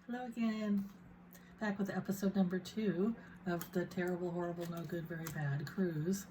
Hello again. Back with episode number 2 of the Terrible, Horrible, No Good, Very Bad cruise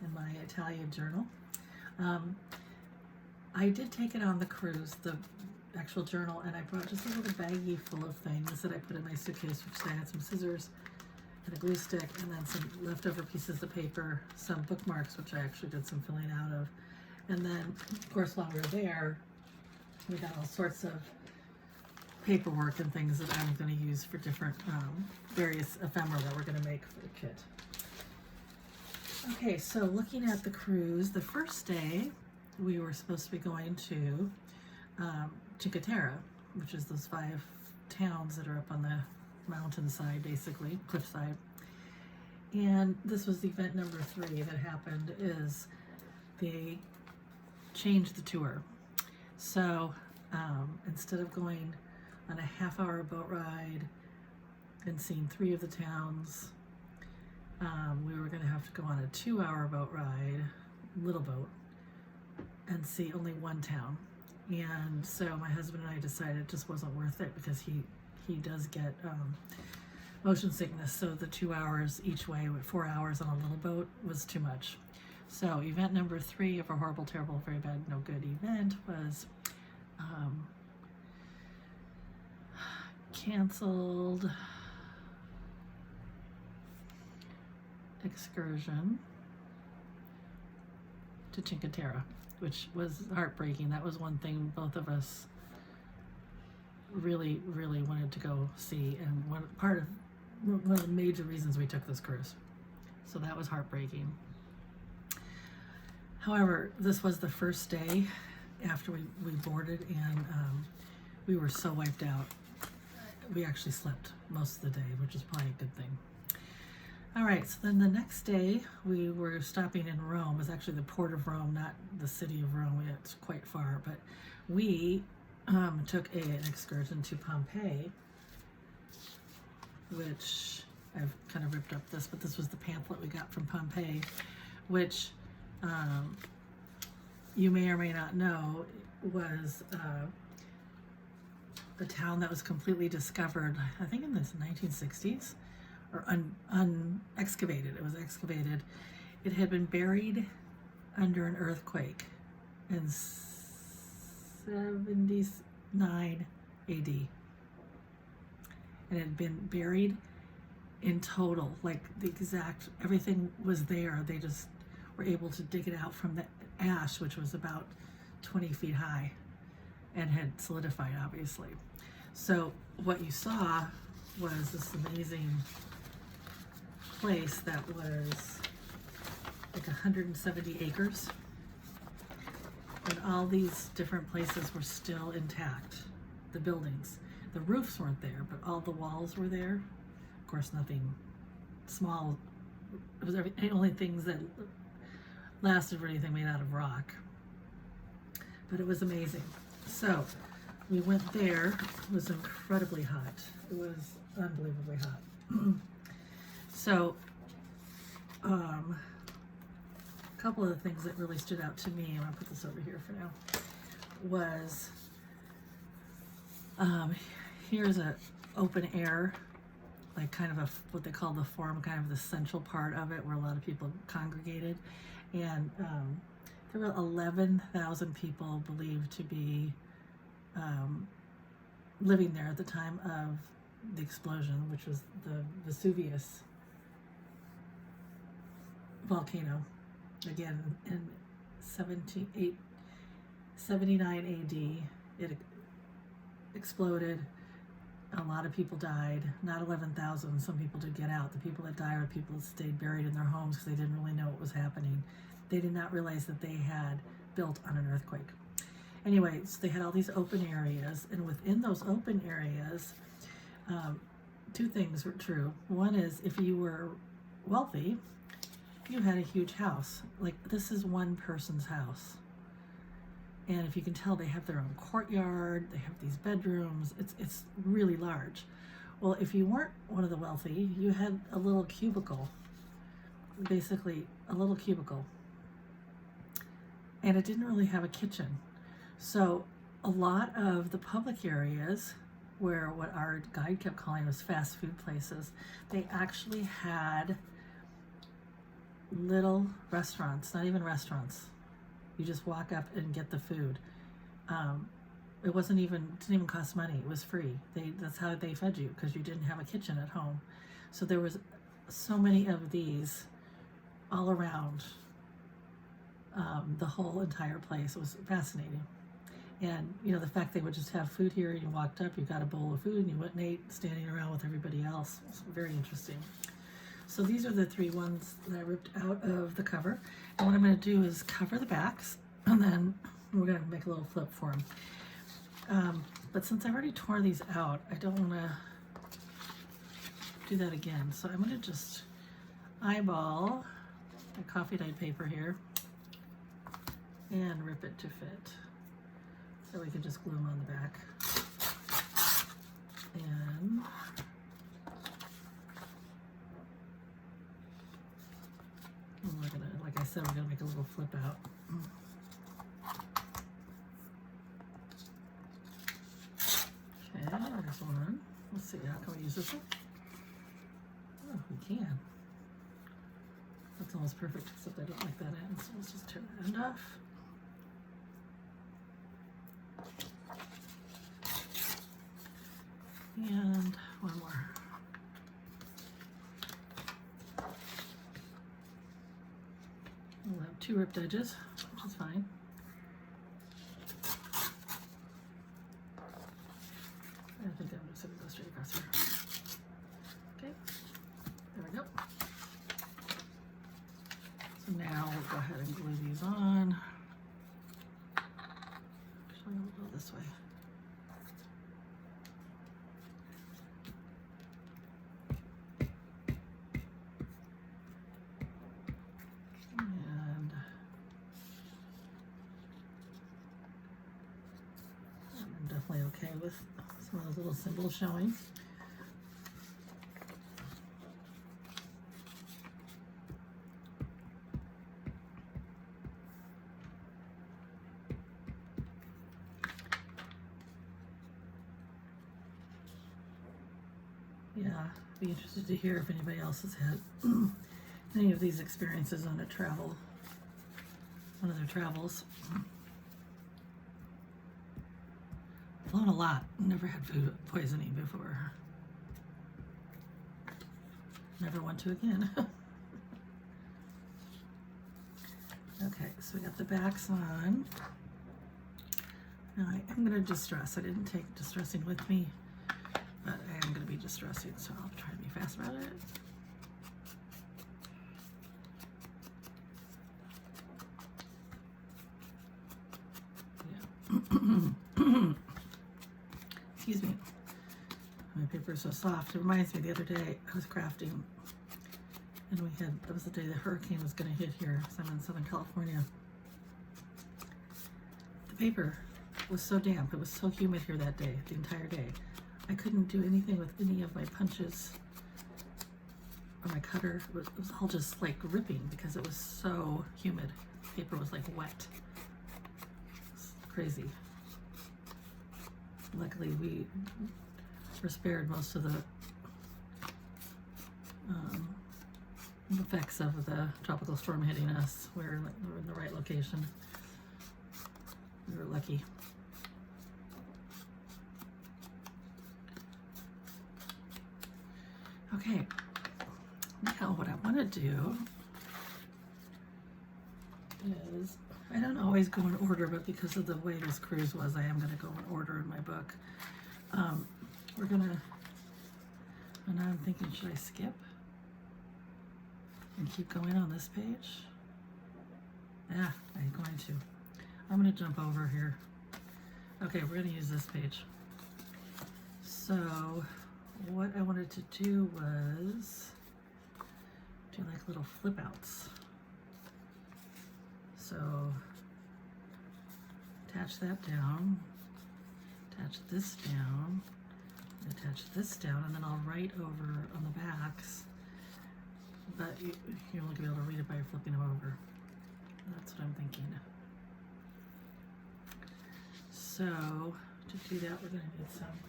in my Italian journal. I did take it on the cruise, the actual journal, and I brought just a little baggie full of things that I put in my suitcase, which I had some scissors and a glue stick, and then some leftover pieces of paper, some bookmarks, which I actually did some filling out of. And then, of course, while we were there, we got all sorts of paperwork and things that I'm going to use for different various ephemera that we're going to make for the kit. Okay, so looking at the cruise, the first day we were supposed to be going to Cinque Terre, which is those 5 towns that are up on the mountainside, basically, cliffside. And this was event number 3 that happened, is they changed the tour. So instead of going on a half-hour boat ride and seeing 3 of the towns, we were going to have to go on a 2-hour boat ride, little boat, and see only 1 town. And so my husband and I decided it just wasn't worth it because he does get motion sickness, so the 2 hours each way with 4 hours on a little boat was too much. So event number 3 of our horrible, terrible, very bad, no good event was canceled excursion to Cinque Terre, which was heartbreaking. That was one thing both of us really wanted to go see, and one of the major reasons we took this cruise. So that was heartbreaking. However, this was the first day after we boarded, and we were so wiped out. We actually slept most of the day, which is probably a good thing. All right, so then the next day we were stopping in Rome. It was actually the port of Rome, not the city of Rome. It's quite far, but we took an excursion to Pompeii, which I've kind of ripped up this, but this was the pamphlet we got from Pompeii, which you may or may not know was a town that was completely discovered, I think in the 1960s, or unexcavated. It was excavated. It had been buried under an earthquake in 79 AD. It had been buried in total, like the exact, everything was there. They just were able to dig it out from the ash, which was about 20 feet high and had solidified, obviously. So what you saw was this amazing place that was like 170 acres, and all these different places were still intact. The buildings, the roofs weren't there, but all the walls were there. Of course, nothing small. It was only things that lasted were anything made out of rock. But it was amazing. So we went there. It was incredibly hot. It was unbelievably hot. So a couple of the things that really stood out to me, and I'll put this over here for now, was here's an open air, like kind of what they call the forum, kind of the central part of it where a lot of people congregated. And there were 11,000 people believed to be living there at the time of the explosion, which was the Vesuvius volcano. Again, in 79 AD, it exploded. A lot of people died. Not 11,000. Some people did get out. The people that died were people that stayed buried in their homes because they didn't really know what was happening. They did not realize that they had built on an earthquake. Anyway, so they had all these open areas, and within those open areas, 2 things were true. One is, if you were wealthy, you had a huge house. Like, this is one person's house. And if you can tell, they have their own courtyard, they have these bedrooms, it's really large. Well, if you weren't one of the wealthy, you had a little cubicle, basically a little cubicle. And it didn't really have a kitchen. So a lot of the public areas where what our guide kept calling was fast food places. They actually had little restaurants, not even restaurants. You just walk up and get the food. It didn't even cost money. It was free. That's how they fed you, because you didn't have a kitchen at home. So there was so many of these all around the whole entire place. It was fascinating. And the fact they would just have food here, you walked up, you got a bowl of food, and you went and ate, standing around with everybody else. It was very interesting. So these are the 3 ones that I ripped out of the cover. And what I'm going to do is cover the backs, and then we're going to make a little flip for them. But since I've already torn these out, I don't want to do that again. So I'm going to just eyeball the coffee dyed paper here and rip it to fit. So we can just glue them on the back. And we're gonna, like I said, we're gonna make a little flip out. Okay, there's one. Let's see, how can we use this one? Oh, we can. That's almost perfect, except I don't like that end, so let's just turn that end off. And one more. We'll have 2 ripped edges, which is fine. I think I'm just going to go straight across here. Okay, there we go. So now we'll go ahead and glue these on. Actually, we'll go this way. Okay with some of those little symbols showing. Yeah, be interested to hear if anybody else has had any of these experiences on one of their travels. Flown a lot, never had food poisoning before. Never want to again. Okay, so we got the backs on. Now I am going to distress. I didn't take distressing with me, but I am going to be distressing, so I'll try to be fast about it. Yeah. Excuse me. My paper is so soft. It reminds me, the other day I was crafting, and that was the day the hurricane was going to hit here, because I'm in Southern California. The paper was so damp. It was so humid here that day, the entire day. I couldn't do anything with any of my punches or my cutter. It was all just like ripping because it was so humid. The paper was like wet. It's crazy. Luckily, we were spared most of the effects of the tropical storm hitting us. We're in the right location. We were lucky. Okay, now what I want to do is, I don't always go in order, but because of the way this cruise was, I am going to go in order in my book. We're going to, and now I'm thinking, should I skip and keep going on this page? Yeah, I'm going to. I'm going to jump over here. Okay, we're going to use this page. So what I wanted to do was do like little flip outs. So attach that down, attach this down, attach this down, and then I'll write over on the backs, but you're only going to be able to read it by flipping them over. That's what I'm thinking. So to do that, we're going to need some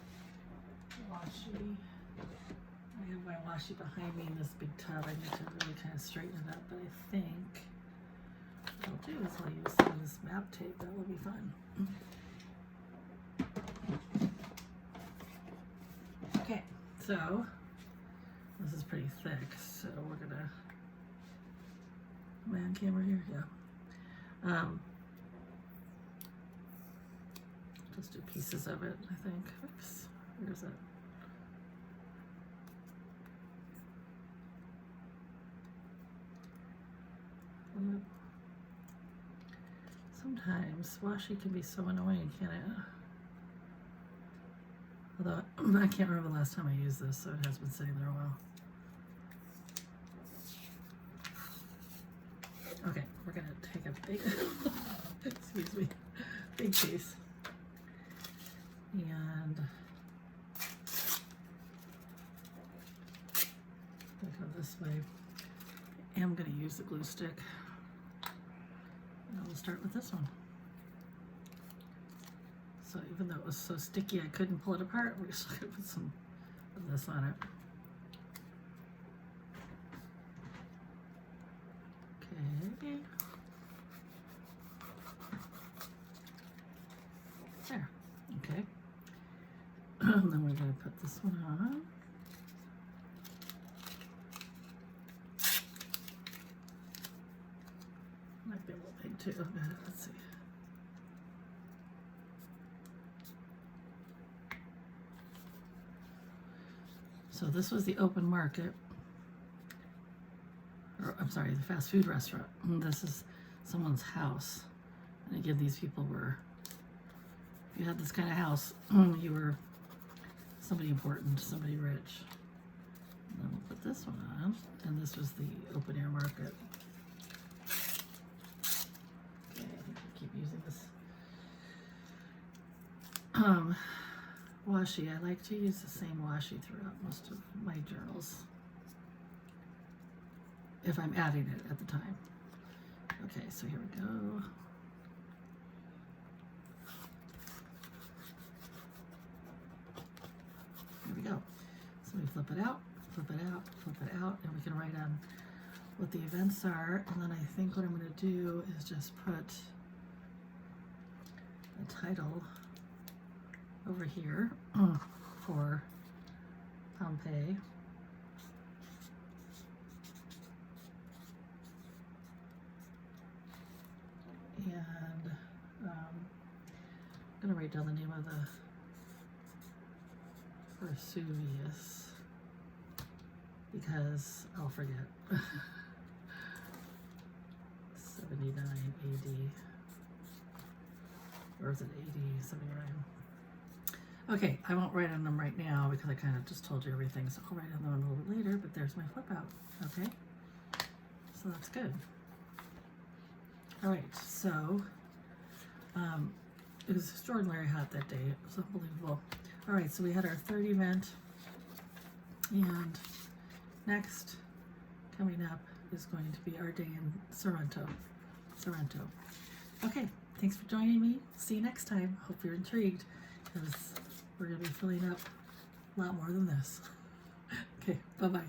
washi. I have my washi behind me in this big tub. I need to really kind of straighten it up, but I think what I'll do is I'll use some of this map tape. That will be fun. Okay, so this is pretty thick, so we're gonna, am I on camera here? Yeah. Just do pieces of it, I think. Oops, where's it? Sometimes washi can be so annoying, can't it? Although I can't remember the last time I used this, so it has been sitting there a while. Okay, we're gonna take a big, excuse me, big piece. And go this way. I'm gonna use the glue stick. And we'll start with this one. So even though it was so sticky I couldn't pull it apart, we're just gonna put some of this on it. Okay. There. Okay. Then we're going to put this one on. Might be a little big too. Let's see. So this was the open market. Or, I'm sorry, the fast food restaurant. And this is someone's house. And again, these people were, if you had this kind of house, you were somebody important, somebody rich. And then we'll put this one on. And this was the open air market. Okay, I think I keep using this. Washi, I like to use the same washi throughout most of my journals, if I'm adding it at the time. Okay, so here we go. Here we go. So we flip it out, flip it out, flip it out, and we can write on what the events are. And then I think what I'm going to do is just put a title over here for Pompeii. And I'm going to write down the name of the Vesuvius because I'll forget. 79 AD. Or is it 80, 79? Okay, I won't write on them right now because I kind of just told you everything, so I'll write on them a little bit later, but there's my flip out, okay? So that's good. All right, so it was extraordinarily hot that day. It was unbelievable. All right, so we had our third event, and next coming up is going to be our day in Sorrento. Okay, thanks for joining me. See you next time. Hope you're intrigued because we're going to be filling up a lot more than this. Okay, bye-bye.